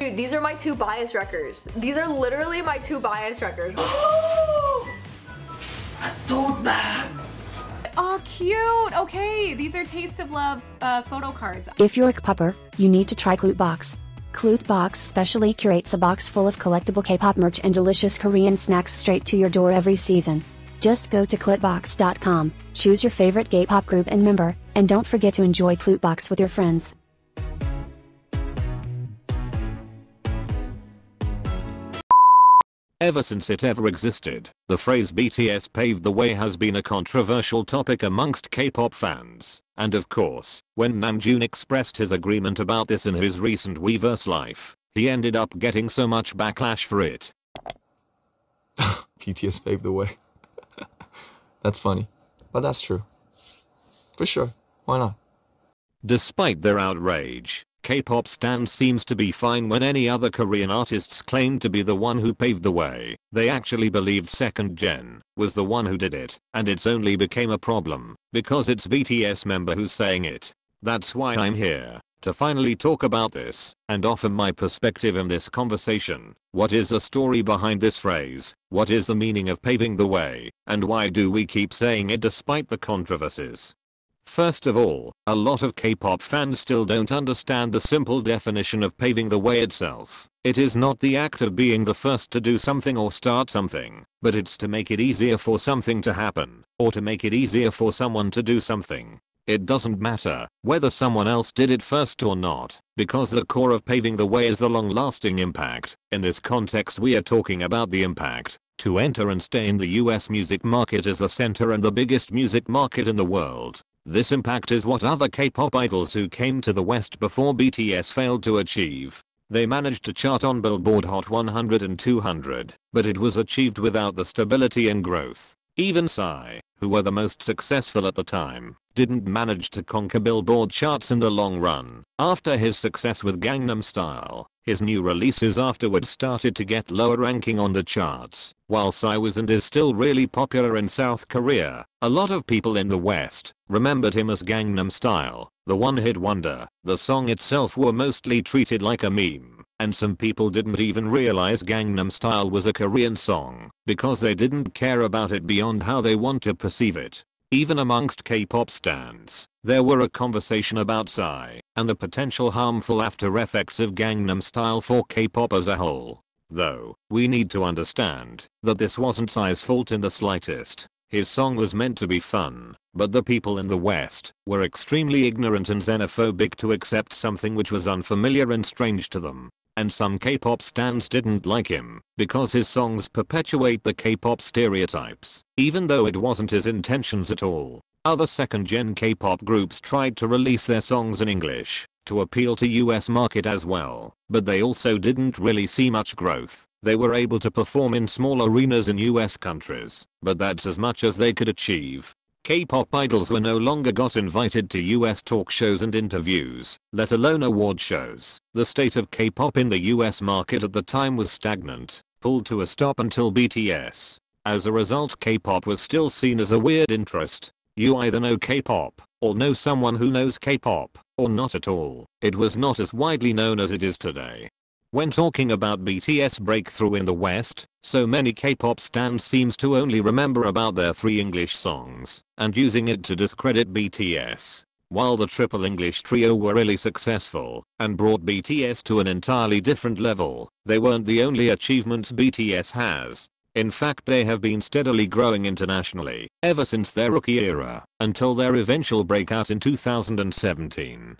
Dude, these are my 2 bias records. These are literally my 2 bias records. I told them. Oh, cute. Okay, these are Taste of Love photo cards. If you're a kpopper, you need to try Clutebox. Clutebox specially curates a box full of collectible K-pop merch and delicious Korean snacks straight to your door every season. Just go to clutebox.com, choose your favorite K-pop group and member, and don't forget to enjoy Clutebox with your friends. Ever since it ever existed, the phrase BTS paved the way has been a controversial topic amongst K-pop fans. And of course, when Namjoon expressed his agreement about this in his recent Weverse life, he ended up getting so much backlash for it. BTS paved the way. That's funny, but that's true. For sure, why not? Despite their outrage, K-pop stans seems to be fine when any other Korean artists claim to be the one who paved the way. They actually believed second gen was the one who did it, and it's only became a problem because it's BTS member who's saying it. That's why I'm here, to finally talk about this and offer my perspective in this conversation. What is the story behind this phrase? What is the meaning of paving the way? And why do we keep saying it despite the controversies? First of all, a lot of K-pop fans still don't understand the simple definition of paving the way itself. It is not the act of being the first to do something or start something, but it's to make it easier for something to happen, or to make it easier for someone to do something. It doesn't matter whether someone else did it first or not, because the core of paving the way is the long-lasting impact. In this context we are talking about the impact to enter and stay in the US music market as the center and the biggest music market in the world. This impact is what other K-pop idols who came to the West before BTS failed to achieve. They managed to chart on Billboard Hot 100 and 200, but it was achieved without the stability and growth. Even Psy, who were the most successful at the time, didn't manage to conquer Billboard charts in the long run. After his success with Gangnam Style, his new releases afterwards started to get lower ranking on the charts. While Psy was and is still really popular in South Korea, a lot of people in the West remembered him as Gangnam Style, the one-hit wonder. The song itself were mostly treated like a meme, and some people didn't even realize Gangnam Style was a Korean song, because they didn't care about it beyond how they want to perceive it. Even amongst K-pop stans, there were a conversation about Psy and the potential harmful after effects of Gangnam Style for K-pop as a whole. Though, we need to understand that this wasn't Psy's fault in the slightest. His song was meant to be fun, but the people in the West were extremely ignorant and xenophobic to accept something which was unfamiliar and strange to them. And some K-pop stans didn't like him because his songs perpetuate the K-pop stereotypes, even though it wasn't his intentions at all. Other second-gen K-pop groups tried to release their songs in English to appeal to US market as well, but they also didn't really see much growth. They were able to perform in small arenas in US countries, but that's as much as they could achieve. K-pop idols were no longer got invited to US talk shows and interviews, let alone award shows. The state of K-pop in the US market at the time was stagnant, pulled to a stop until BTS. As a result, K-pop was still seen as a weird interest. You either know K-pop, or know someone who knows K-pop, or not at all. It was not as widely known as it is today. When talking about BTS breakthrough in the West, so many K-pop stans seems to only remember about their 3 English songs, and using it to discredit BTS. While the triple English trio were really successful, and brought BTS to an entirely different level, they weren't the only achievements BTS has. In fact, they have been steadily growing internationally, ever since their rookie era, until their eventual breakout in 2017.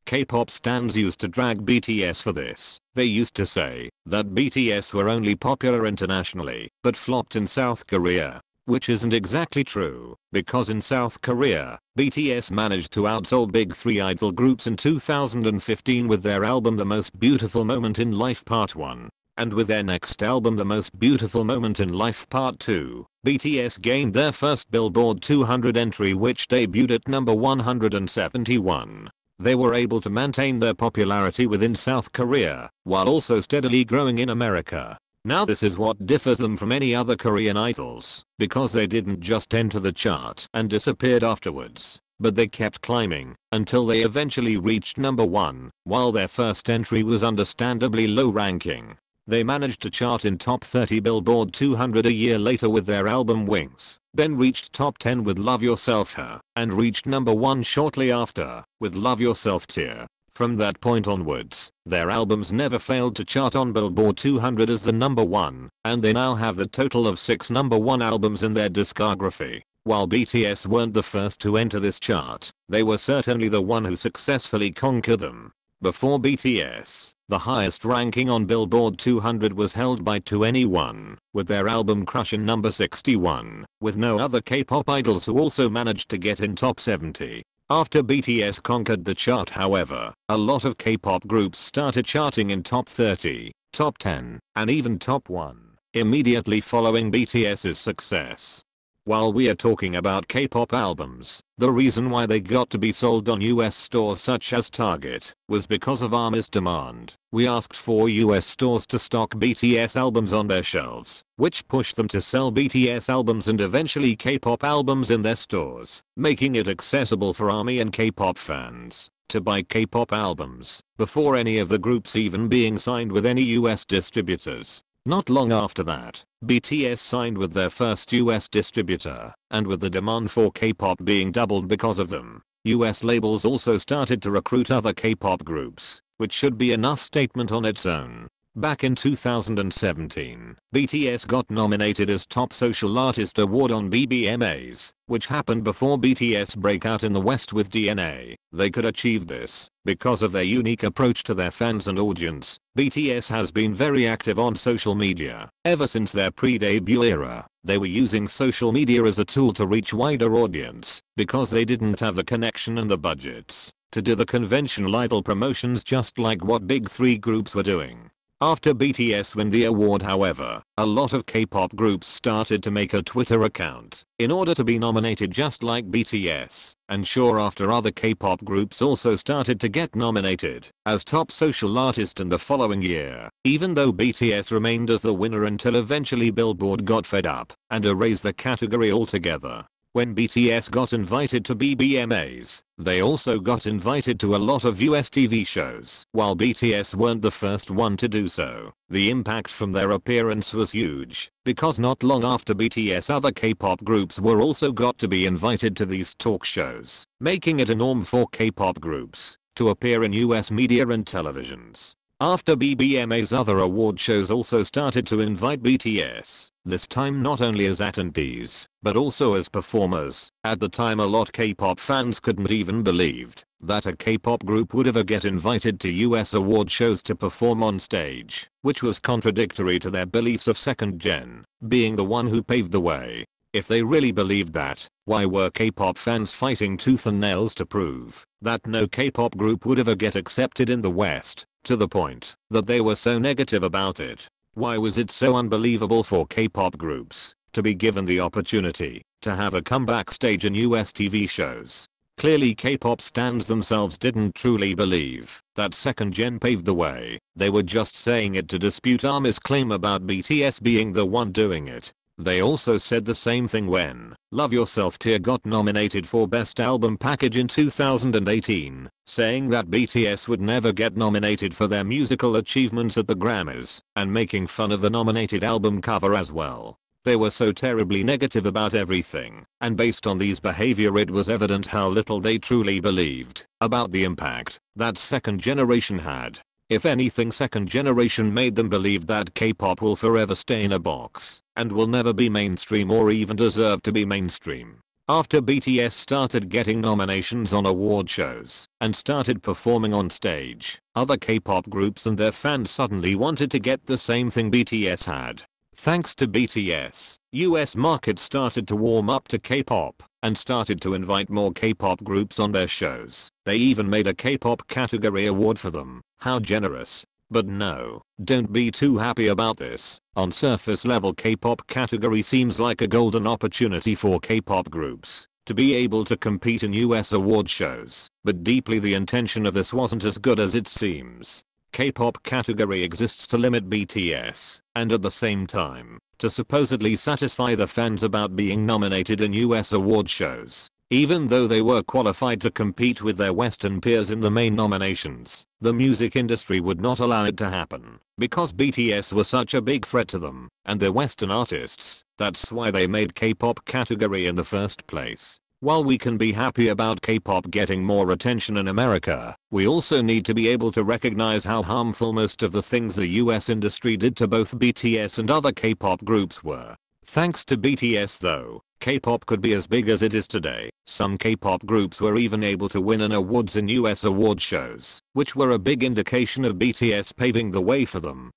K-pop stans used to drag BTS for this. They used to say that BTS were only popular internationally, but flopped in South Korea. Which isn't exactly true, because in South Korea, BTS managed to outsell big 3 idol groups in 2015 with their album The Most Beautiful Moment in Life Part 1. And with their next album The Most Beautiful Moment in Life Part 2, BTS gained their first Billboard 200 entry, which debuted at number 171. They were able to maintain their popularity within South Korea, while also steadily growing in America. Now this is what differs them from any other Korean idols, because they didn't just enter the chart and disappeared afterwards, but they kept climbing until they eventually reached number 1, while their first entry was understandably low ranking. They managed to chart in top 30 Billboard 200 a year later with their album Wings, then reached top 10 with Love Yourself Her, and reached number 1 shortly after with Love Yourself Tear. From that point onwards, their albums never failed to chart on Billboard 200 as the number 1, and they now have the total of 6 number 1 albums in their discography. While BTS weren't the first to enter this chart, they were certainly the one who successfully conquered them. Before BTS, the highest ranking on Billboard 200 was held by 2NE1, with their album Crush in number 61, with no other K-pop idols who also managed to get in top 70. After BTS conquered the chart, however, a lot of K-pop groups started charting in top 30, top 10, and even top 1, immediately following BTS's success. While we are talking about K-pop albums, the reason why they got to be sold on US stores such as Target was because of ARMY's demand. We asked for US stores to stock BTS albums on their shelves, which pushed them to sell BTS albums and eventually K-pop albums in their stores, making it accessible for ARMY and K-pop fans to buy K-pop albums before any of the groups even being signed with any US distributors. Not long after that, BTS signed with their first US distributor, and with the demand for K-pop being doubled because of them, US labels also started to recruit other K-pop groups, which should be enough statement on its own. Back in 2017, BTS got nominated as Top Social Artist Award on bbmas, which happened before BTS breakout in the West with DNA. They could achieve this because of their unique approach to their fans and audience. BTS has been very active on social media ever since their pre-debut era. They were using social media as a tool to reach wider audience because they didn't have the connection and the budgets to do the conventional idol promotions just like what big 3 groups were doing. After BTS won the award, however, a lot of K-pop groups started to make a Twitter account in order to be nominated just like BTS, and sure after other K-pop groups also started to get nominated as top social artist in the following year, even though BTS remained as the winner until eventually Billboard got fed up and erased the category altogether. When BTS got invited to bbmas, they also got invited to a lot of US TV shows. While BTS weren't the first one to do so, the impact from their appearance was huge, because not long after BTS other K-pop groups were also got to be invited to these talk shows, making it a norm for K-pop groups to appear in US media and televisions. After bbmas, other award shows also started to invite BTS, this time not only as attendees, but also as performers. At the time, a lot K-pop fans couldn't even believe that a K-pop group would ever get invited to US award shows to perform on stage, which was contradictory to their beliefs of second gen being the one who paved the way. If they really believed that, why were K-pop fans fighting tooth and nails to prove that no K-pop group would ever get accepted in the West, to the point that they were so negative about it? Why was it so unbelievable for K-pop groups to be given the opportunity to have a comeback stage in US TV shows? Clearly K-pop stans themselves didn't truly believe that second gen paved the way. They were just saying it to dispute ARMY's claim about BTS being the one doing it. They also said the same thing when Love Yourself Tear got nominated for Best Album Package in 2018, saying that BTS would never get nominated for their musical achievements at the Grammys, and making fun of the nominated album cover as well. They were so terribly negative about everything, and based on these behavior it was evident how little they truly believed about the impact that second generation had. If anything, second generation made them believe that K-pop will forever stay in a box and will never be mainstream or even deserve to be mainstream. After BTS started getting nominations on award shows and started performing on stage, other K-pop groups and their fans suddenly wanted to get the same thing BTS had. Thanks to BTS, US market started to warm up to K-pop and started to invite more K-pop groups on their shows. They even made a K-pop category award for them. How generous. But no, don't be too happy about this. On surface level, K-pop category seems like a golden opportunity for K-pop groups to be able to compete in US award shows, but deeply the intention of this wasn't as good as it seems. K-pop category exists to limit BTS, and at the same time, to supposedly satisfy the fans about being nominated in US award shows. Even though they were qualified to compete with their Western peers in the main nominations, the music industry would not allow it to happen, because BTS were such a big threat to them, and their Western artists. That's why they made K-pop category in the first place. While we can be happy about K-pop getting more attention in America, we also need to be able to recognize how harmful most of the things the US industry did to both BTS and other K-pop groups were. Thanks to BTS though, K-pop could be as big as it is today. Some K-pop groups were even able to win an awards in US award shows, which were a big indication of BTS paving the way for them.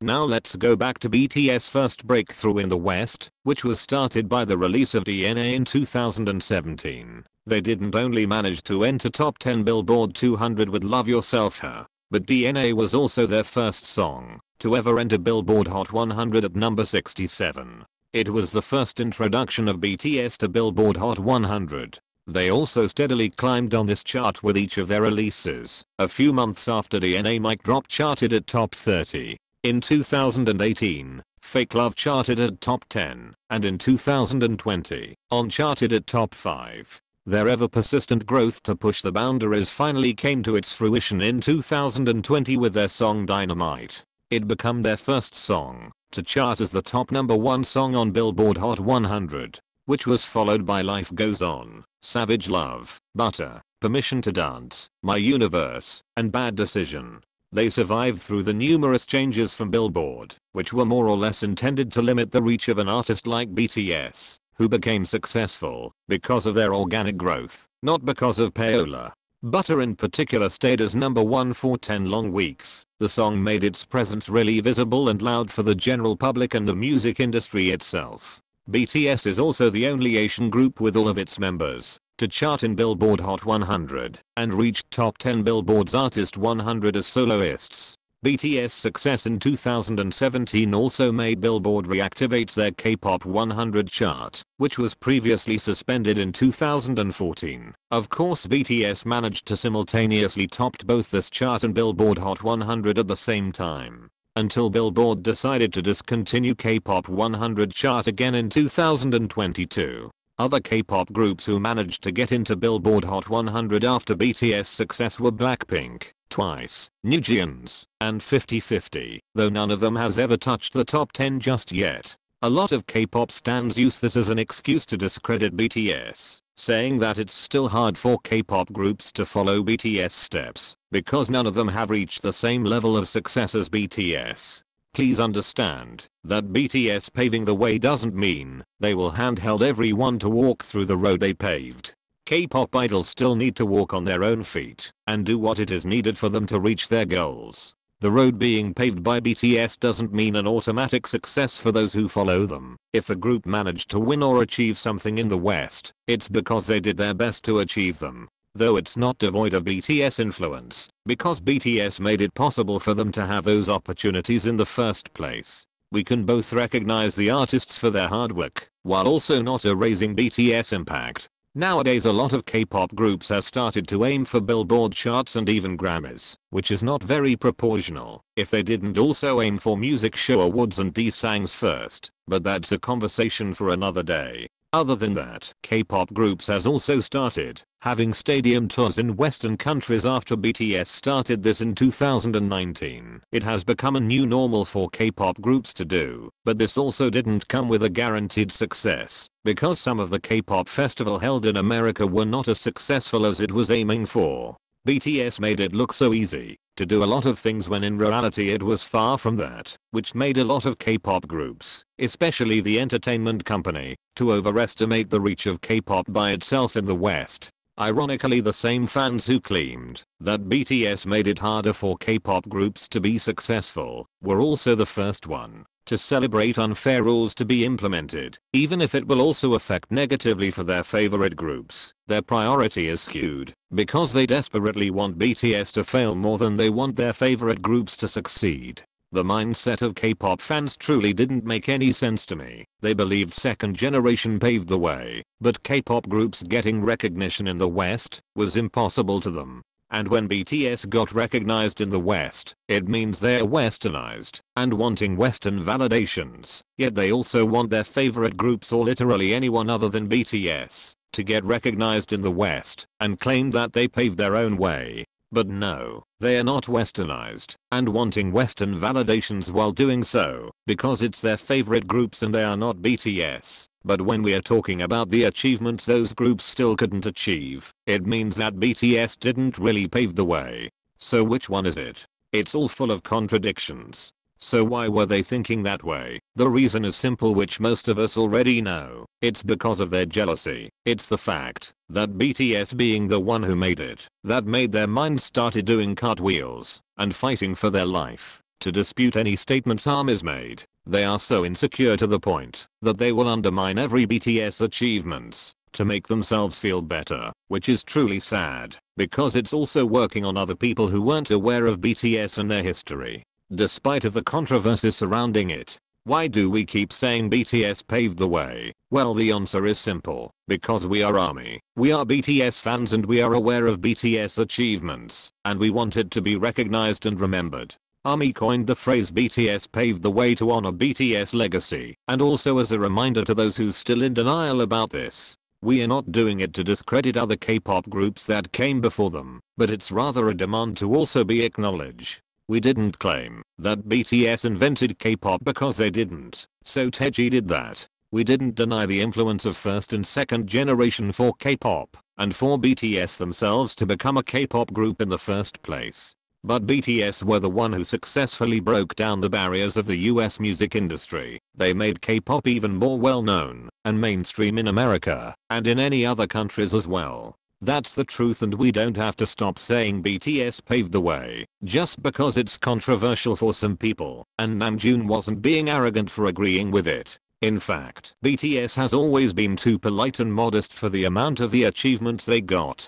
Now let's go back to BTS' first breakthrough in the West, which was started by the release of DNA in 2017. They didn't only manage to enter top 10 Billboard 200 with Love Yourself Her, but DNA was also their first song to ever enter Billboard Hot 100 at number 67. It was the first introduction of BTS to Billboard Hot 100. They also steadily climbed on this chart with each of their releases. A few months after DNA Mic Drop charted at top 30. In 2018, Fake Love charted at top 10, and in 2020, On charted at top 5. Their ever-persistent growth to push the boundaries finally came to its fruition in 2020 with their song Dynamite. It became their first song to chart as the top #1 song on Billboard Hot 100, which was followed by Life Goes On, Savage Love, Butter, Permission to Dance, My Universe, and Bad Decision. They survived through the numerous changes from Billboard, which were more or less intended to limit the reach of an artist like BTS, who became successful because of their organic growth, not because of payola. Butter in particular stayed as #1 for 10 long weeks. The song made its presence really visible and loud for the general public and the music industry itself. BTS is also the only Asian group with all of its members to chart in Billboard Hot 100 and reached top 10 Billboard's Artist 100 as soloists. BTS' success in 2017 also made Billboard reactivate their K-pop 100 chart, which was previously suspended in 2014. Of course, BTS managed to simultaneously top both this chart and Billboard Hot 100 at the same time, until Billboard decided to discontinue K-pop 100 chart again in 2022. Other K-pop groups who managed to get into Billboard Hot 100 after BTS' success were Blackpink, Twice, namjoon, and 50/50, though none of them has ever touched the top 10 just yet. A lot of K-pop stans use this as an excuse to discredit BTS, saying that it's still hard for K-pop groups to follow BTS steps because none of them have reached the same level of success as BTS. Please understand that BTS paving the way doesn't mean they will handhold everyone to walk through the road they paved. K-pop idols still need to walk on their own feet and do what it is needed for them to reach their goals. The road being paved by BTS doesn't mean an automatic success for those who follow them. If a group managed to win or achieve something in the West, it's because they did their best to achieve them. Though it's not devoid of BTS influence, because BTS made it possible for them to have those opportunities in the first place. We can both recognize the artists for their hard work, while also not erasing BTS impact. Nowadays a lot of K-pop groups have started to aim for Billboard charts and even Grammys, which is not very proportional if they didn't also aim for music show awards and D-Sangs first, but that's a conversation for another day. Other than that, K-pop groups has also started having stadium tours in Western countries after BTS started this in 2019. It has become a new normal for K-pop groups to do, but this also didn't come with a guaranteed success, because some of the K-pop festival held in America were not as successful as it was aiming for. BTS made it look so easy to do a lot of things when in reality it was far from that, which made a lot of K-pop groups, especially the entertainment company, to overestimate the reach of K-pop by itself in the West. Ironically, the same fans who claimed that BTS made it harder for K-pop groups to be successful were also the first one to celebrate unfair rules to be implemented, even if it will also affect negatively for their favorite groups. Their priority is skewed because they desperately want BTS to fail more than they want their favorite groups to succeed. The mindset of K-pop fans truly didn't make any sense to me. They believed second generation paved the way, but K-pop groups getting recognition in the West was impossible to them. And when BTS got recognized in the West, it means they're westernized and wanting Western validations. Yet they also want their favorite groups or literally anyone other than BTS to get recognized in the West and claim that they paved their own way. But no, they are not westernized and wanting Western validations while doing so because it's their favorite groups and they are not BTS. But when we are talking about the achievements those groups still couldn't achieve, it means that BTS didn't really pave the way. So which one is it? It's all full of contradictions. So why were they thinking that way? The reason is simple, which most of us already know. It's because of their jealousy. It's the fact that BTS being the one who made it, that made their minds started doing cartwheels and fighting for their life to dispute any statements ARMY's made. They are so insecure to the point that they will undermine every BTS achievements to make themselves feel better, which is truly sad because it's also working on other people who weren't aware of BTS and their history. Despite of the controversies surrounding it, why do we keep saying BTS paved the way? Well, the answer is simple. Because we are ARMY. We are BTS fans and we are aware of BTS achievements, and we want it to be recognized and remembered. ARMY coined the phrase BTS paved the way to honor BTS legacy, and also as a reminder to those who's still in denial about this. We are not doing it to discredit other K-pop groups that came before them, but it's rather a demand to also be acknowledged. We didn't claim that BTS invented K-pop because they didn't, so Taeji did that. We didn't deny the influence of first and second generation for K-pop, and for BTS themselves to become a K-pop group in the first place. But BTS were the one who successfully broke down the barriers of the US music industry. They made K-pop even more well known and mainstream in America and in any other countries as well. That's the truth, and we don't have to stop saying BTS paved the way just because it's controversial for some people, and Namjoon wasn't being arrogant for agreeing with it. In fact, BTS has always been too polite and modest for the amount of the achievements they got.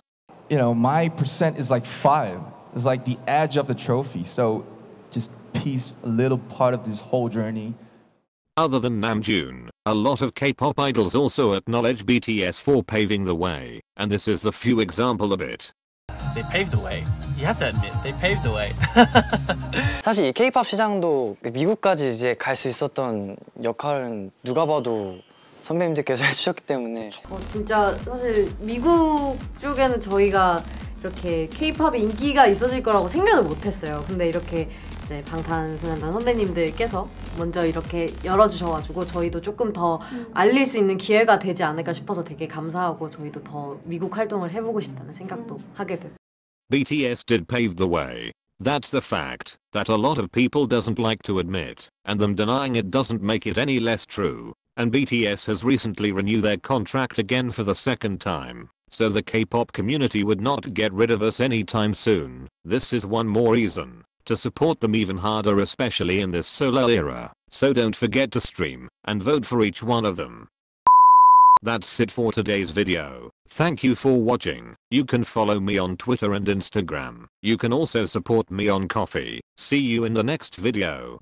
You know, my percent is like 5. It's like the edge of the trophy, so just piece a little part of this whole journey. Other than Namjoon, a lot of K-pop idols also acknowledge BTS for paving the way, and this is the few example of it. They paved the way. You have to admit, they paved the way. 사실 이 K-pop 시장도 미국까지 이제 갈 수 있었던 역할은 누가 봐도 선배님들께서 해주셨기 때문에. 진짜 사실 미국 쪽에는 저희가 이렇게 K-팝이 인기가 있어질 거라고 생각을 못했어요. 근데 이렇게 이제 방탄소년단 선배님들께서 먼저 이렇게 열어주셔가지고 저희도 조금 더 알릴 수 있는 기회가 되지 않을까 싶어서 되게 감사하고 저희도 더 미국 활동을 해보고 싶다는 생각도 하게 돼요. BTS did pave the way. That's a fact that a lot of people doesn't like to admit, and them denying it doesn't make it any less true. And BTS has recently renewed their contract again for the second time, so the K-pop community would not get rid of us anytime soon. This is one more reason to support them even harder, especially in this solo era. So don't forget to stream and vote for each one of them. That's it for today's video. Thank you for watching. You can follow me on Twitter and Instagram. You can also support me on Ko-fi. See you in the next video.